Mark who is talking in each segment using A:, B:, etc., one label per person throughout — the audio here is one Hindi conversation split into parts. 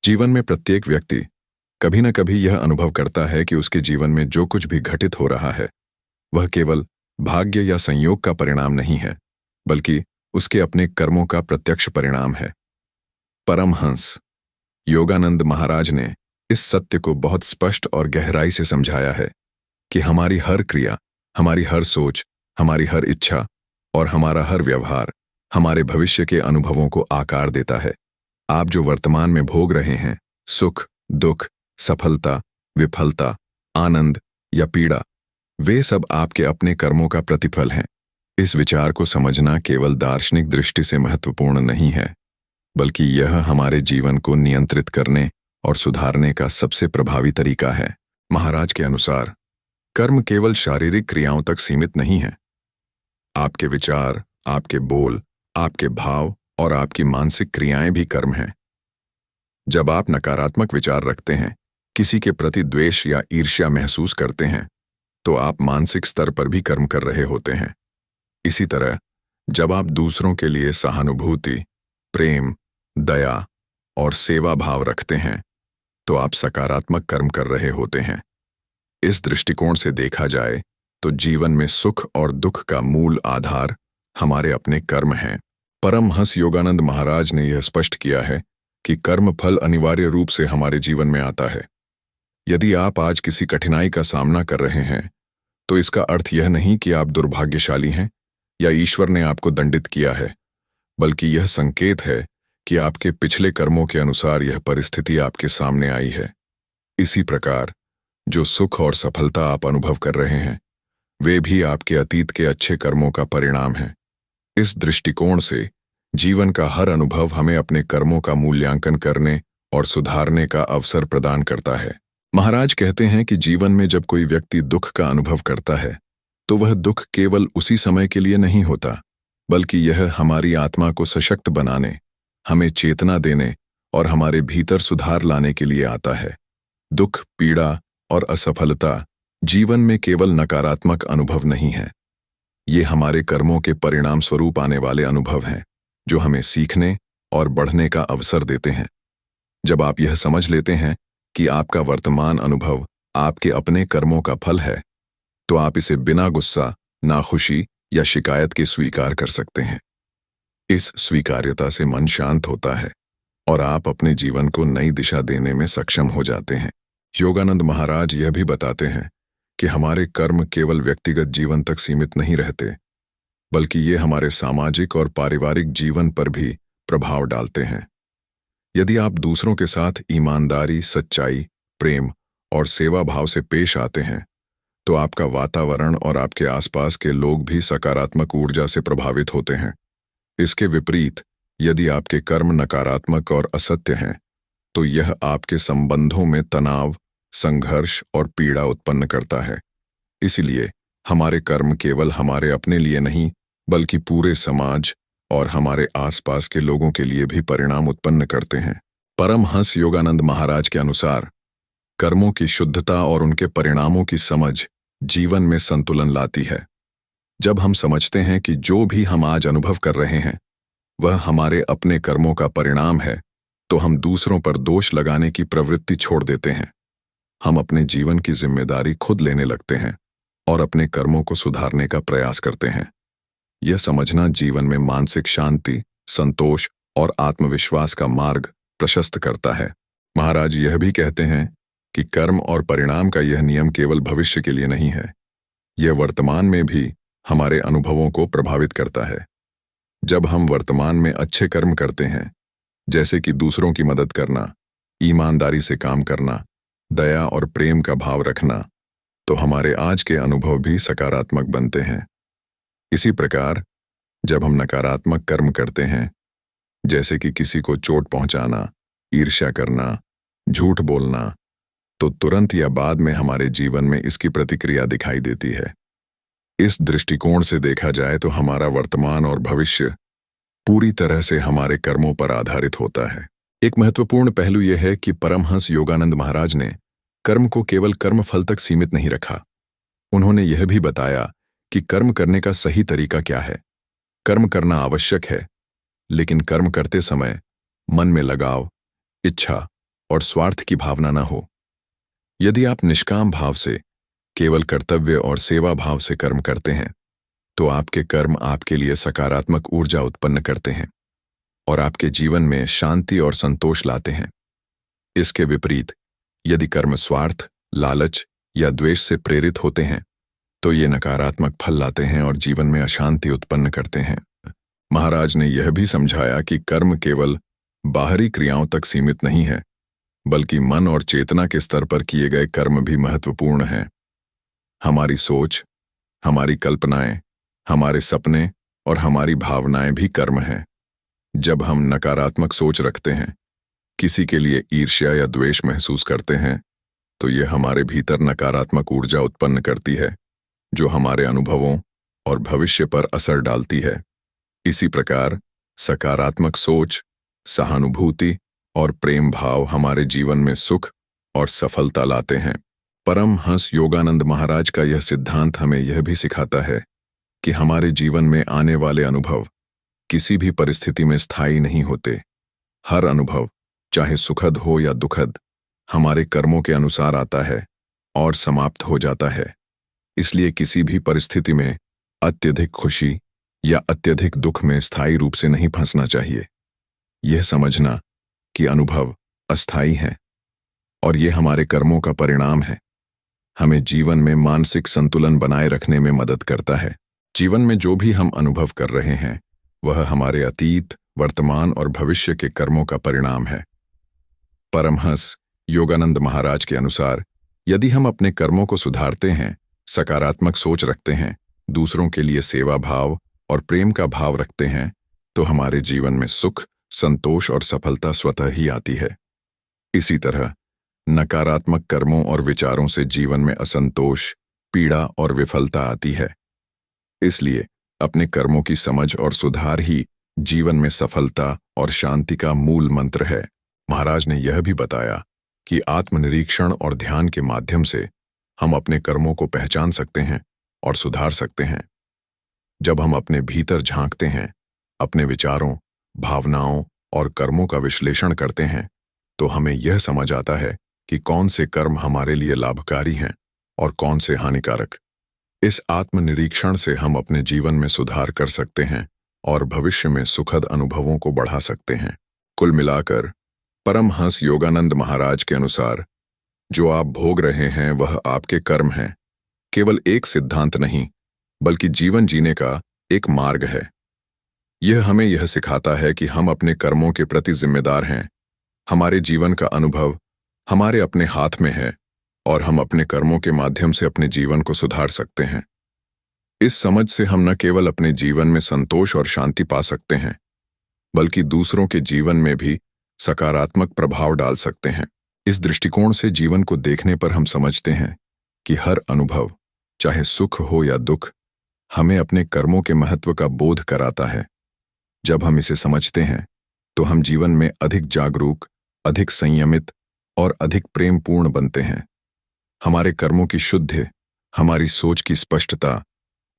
A: जीवन में प्रत्येक व्यक्ति कभी न कभी यह अनुभव करता है कि उसके जीवन में जो कुछ भी घटित हो रहा है वह केवल भाग्य या संयोग का परिणाम नहीं है, बल्कि उसके अपने कर्मों का प्रत्यक्ष परिणाम है। परमहंस योगानंद महाराज ने इस सत्य को बहुत स्पष्ट और गहराई से समझाया है कि हमारी हर क्रिया, हमारी हर सोच, हमारी हर इच्छा और हमारा हर व्यवहार हमारे भविष्य के अनुभवों को आकार देता है। आप जो वर्तमान में भोग रहे हैं, सुख, दुख, सफलता, विफलता, आनंद या पीड़ा, वे सब आपके अपने कर्मों का प्रतिफल हैं। इस विचार को समझना केवल दार्शनिक दृष्टि से महत्वपूर्ण नहीं है, बल्कि यह हमारे जीवन को नियंत्रित करने और सुधारने का सबसे प्रभावी तरीका है। महाराज के अनुसार कर्म केवल शारीरिक क्रियाओं तक सीमित नहीं है। आपके विचार, आपके बोल, आपके भाव और आपकी मानसिक क्रियाएं भी कर्म हैं। जब आप नकारात्मक विचार रखते हैं, किसी के प्रति द्वेष या ईर्ष्या महसूस करते हैं, तो आप मानसिक स्तर पर भी कर्म कर रहे होते हैं। इसी तरह जब आप दूसरों के लिए सहानुभूति, प्रेम, दया और सेवा भाव रखते हैं, तो आप सकारात्मक कर्म कर रहे होते हैं। इस दृष्टिकोण से देखा जाए तो जीवन में सुख और दुख का मूल आधार हमारे अपने कर्म हैं। परमहंस योगानंद महाराज ने यह स्पष्ट किया है कि कर्म फल अनिवार्य रूप से हमारे जीवन में आता है। यदि आप आज किसी कठिनाई का सामना कर रहे हैं, तो इसका अर्थ यह नहीं कि आप दुर्भाग्यशाली हैं या ईश्वर ने आपको दंडित किया है, बल्कि यह संकेत है कि आपके पिछले कर्मों के अनुसार यह परिस्थिति आपके सामने आई है। इसी प्रकार जो सुख और सफलता आप अनुभव कर रहे हैं, वे भी आपके अतीत के अच्छे कर्मों का परिणाम हैं। इस दृष्टिकोण से जीवन का हर अनुभव हमें अपने कर्मों का मूल्यांकन करने और सुधारने का अवसर प्रदान करता है। महाराज कहते हैं कि जीवन में जब कोई व्यक्ति दुख का अनुभव करता है, तो वह दुख केवल उसी समय के लिए नहीं होता, बल्कि यह हमारी आत्मा को सशक्त बनाने, हमें चेतना देने और हमारे भीतर सुधार लाने के लिए आता है। दुख, पीड़ा और असफलता जीवन में केवल नकारात्मक अनुभव नहीं है। ये हमारे कर्मों के परिणाम स्वरूप आने वाले अनुभव हैं, जो हमें सीखने और बढ़ने का अवसर देते हैं। जब आप यह समझ लेते हैं कि आपका वर्तमान अनुभव आपके अपने कर्मों का फल है, तो आप इसे बिना गुस्सा, नाखुशी या शिकायत के स्वीकार कर सकते हैं। इस स्वीकार्यता से मन शांत होता है और आप अपने जीवन को नई दिशा देने में सक्षम हो जाते हैं। योगानंद महाराज यह भी बताते हैं कि हमारे कर्म केवल व्यक्तिगत जीवन तक सीमित नहीं रहते, बल्कि ये हमारे सामाजिक और पारिवारिक जीवन पर भी प्रभाव डालते हैं। यदि आप दूसरों के साथ ईमानदारी, सच्चाई, प्रेम और सेवा भाव से पेश आते हैं, तो आपका वातावरण और आपके आसपास के लोग भी सकारात्मक ऊर्जा से प्रभावित होते हैं। इसके विपरीत यदि आपके कर्म नकारात्मक और असत्य हैं, तो यह आपके संबंधों में तनाव, संघर्ष और पीड़ा उत्पन्न करता है। इसलिए हमारे कर्म केवल हमारे अपने लिए नहीं, बल्कि पूरे समाज और हमारे आसपास के लोगों के लिए भी परिणाम उत्पन्न करते हैं। परमहंस योगानंद महाराज के अनुसार कर्मों की शुद्धता और उनके परिणामों की समझ जीवन में संतुलन लाती है। जब हम समझते हैं कि जो भी हम आज अनुभव कर रहे हैं वह हमारे अपने कर्मों का परिणाम है, तो हम दूसरों पर दोष लगाने की प्रवृत्ति छोड़ देते हैं। हम अपने जीवन की जिम्मेदारी खुद लेने लगते हैं और अपने कर्मों को सुधारने का प्रयास करते हैं। यह समझना जीवन में मानसिक शांति, संतोष और आत्मविश्वास का मार्ग प्रशस्त करता है। महाराज यह भी कहते हैं कि कर्म और परिणाम का यह नियम केवल भविष्य के लिए नहीं है, यह वर्तमान में भी हमारे अनुभवों को प्रभावित करता है। जब हम वर्तमान में अच्छे कर्म करते हैं, जैसे कि दूसरों की मदद करना, ईमानदारी से काम करना, दया और प्रेम का भाव रखना, तो हमारे आज के अनुभव भी सकारात्मक बनते हैं। इसी प्रकार जब हम नकारात्मक कर्म करते हैं, जैसे कि किसी को चोट पहुंचाना, ईर्ष्या करना, झूठ बोलना, तो तुरंत या बाद में हमारे जीवन में इसकी प्रतिक्रिया दिखाई देती है। इस दृष्टिकोण से देखा जाए तो हमारा वर्तमान और भविष्य पूरी तरह से हमारे कर्मों पर आधारित होता है। एक महत्वपूर्ण पहलू यह है कि परमहंस योगानंद महाराज ने कर्म को केवल कर्म फल तक सीमित नहीं रखा। उन्होंने यह भी बताया कि कर्म करने का सही तरीका क्या है। कर्म करना आवश्यक है, लेकिन कर्म करते समय मन में लगाव, इच्छा और स्वार्थ की भावना न हो। यदि आप निष्काम भाव से, केवल कर्तव्य और सेवा भाव से कर्म करते हैं, तो आपके कर्म आपके लिए सकारात्मक ऊर्जा उत्पन्न करते हैं और आपके जीवन में शांति और संतोष लाते हैं। इसके विपरीत, यदि कर्म स्वार्थ, लालच या द्वेष से प्रेरित होते हैं, तो ये नकारात्मक फल लाते हैं और जीवन में अशांति उत्पन्न करते हैं। महाराज ने यह भी समझाया कि कर्म केवल बाहरी क्रियाओं तक सीमित नहीं है, बल्कि मन और चेतना के स्तर पर किए गए कर्म भी महत्वपूर्ण हैं। हमारी सोच, हमारी कल्पनाएं, हमारे सपने और हमारी भावनाएं भी कर्म हैं। जब हम नकारात्मक सोच रखते हैं, किसी के लिए ईर्ष्या या द्वेष महसूस करते हैं, तो ये हमारे भीतर नकारात्मक ऊर्जा उत्पन्न करती है, जो हमारे अनुभवों और भविष्य पर असर डालती है। इसी प्रकार सकारात्मक सोच, सहानुभूति और प्रेम भाव हमारे जीवन में सुख और सफलता लाते हैं। परमहंस योगानंद महाराज का यह सिद्धांत हमें यह भी सिखाता है कि हमारे जीवन में आने वाले अनुभव किसी भी परिस्थिति में स्थायी नहीं होते। हर अनुभव, चाहे सुखद हो या दुखद, हमारे कर्मों के अनुसार आता है और समाप्त हो जाता है। इसलिए किसी भी परिस्थिति में अत्यधिक खुशी या अत्यधिक दुख में स्थायी रूप से नहीं फंसना चाहिए। यह समझना कि अनुभव अस्थायी हैं और ये हमारे कर्मों का परिणाम है, हमें जीवन में मानसिक संतुलन बनाए रखने में मदद करता है। जीवन में जो भी हम अनुभव कर रहे हैं, वह हमारे अतीत, वर्तमान और भविष्य के कर्मों का परिणाम है। परमहंस योगानंद महाराज के अनुसार, यदि हम अपने कर्मों को सुधारते हैं, सकारात्मक सोच रखते हैं, दूसरों के लिए सेवा भाव और प्रेम का भाव रखते हैं, तो हमारे जीवन में सुख, संतोष और सफलता स्वतः ही आती है। इसी तरह नकारात्मक कर्मों और विचारों से जीवन में असंतोष, पीड़ा और विफलता आती है। इसलिए अपने कर्मों की समझ और सुधार ही जीवन में सफलता और शांति का मूल मंत्र है। महाराज ने यह भी बताया कि आत्मनिरीक्षण और ध्यान के माध्यम से हम अपने कर्मों को पहचान सकते हैं और सुधार सकते हैं। जब हम अपने भीतर झांकते हैं, अपने विचारों, भावनाओं और कर्मों का विश्लेषण करते हैं, तो हमें यह समझ आता है कि कौन से कर्म हमारे लिए लाभकारी हैं और कौन से हानिकारक। इस आत्मनिरीक्षण से हम अपने जीवन में सुधार कर सकते हैं और भविष्य में सुखद अनुभवों को बढ़ा सकते हैं। कुल मिलाकर परमहंस योगानंद महाराज के अनुसार, जो आप भोग रहे हैं वह आपके कर्म हैं, केवल एक सिद्धांत नहीं, बल्कि जीवन जीने का एक मार्ग है। यह हमें यह सिखाता है कि हम अपने कर्मों के प्रति जिम्मेदार हैं। हमारे जीवन का अनुभव हमारे अपने हाथ में है और हम अपने कर्मों के माध्यम से अपने जीवन को सुधार सकते हैं। इस समझ से हम न केवल अपने जीवन में संतोष और शांति पा सकते हैं, बल्कि दूसरों के जीवन में भी सकारात्मक प्रभाव डाल सकते हैं। इस दृष्टिकोण से जीवन को देखने पर हम समझते हैं कि हर अनुभव, चाहे सुख हो या दुख, हमें अपने कर्मों के महत्व का बोध कराता है। जब हम इसे समझते हैं, तो हम जीवन में अधिक जागरूक, अधिक संयमित और अधिक प्रेमपूर्ण बनते हैं। हमारे कर्मों की शुद्धि, हमारी सोच की स्पष्टता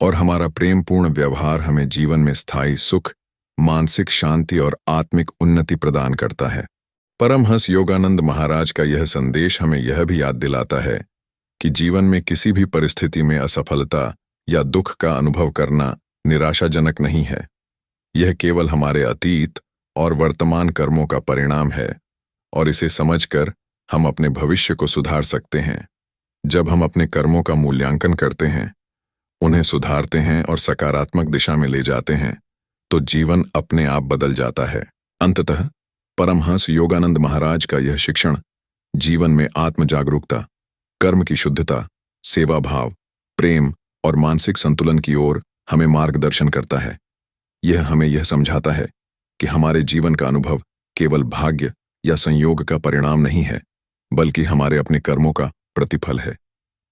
A: और हमारा प्रेमपूर्ण व्यवहार हमें जीवन में स्थायी सुख, मानसिक शांति और आत्मिक उन्नति प्रदान करता है। परमहंस योगानंद महाराज का यह संदेश हमें यह भी याद दिलाता है कि जीवन में किसी भी परिस्थिति में असफलता या दुख का अनुभव करना निराशाजनक नहीं है। यह केवल हमारे अतीत और वर्तमान कर्मों का परिणाम है और इसे समझकर हम अपने भविष्य को सुधार सकते हैं। जब हम अपने कर्मों का मूल्यांकन करते हैं, उन्हें सुधारते हैं और सकारात्मक दिशा में ले जाते हैं, तो जीवन अपने आप बदल जाता है। अंततः परमहंस योगानंद महाराज का यह शिक्षण जीवन में आत्म जागरूकता, कर्म की शुद्धता, सेवा भाव, प्रेम और मानसिक संतुलन की ओर हमें मार्गदर्शन करता है। यह हमें यह समझाता है कि हमारे जीवन का अनुभव केवल भाग्य या संयोग का परिणाम नहीं है, बल्कि हमारे अपने कर्मों का प्रतिफल है।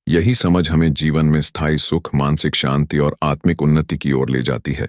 A: यही समझ हमें जीवन में स्थायी सुख, मानसिक शांति और आत्मिक उन्नति की ओर ले जाती है।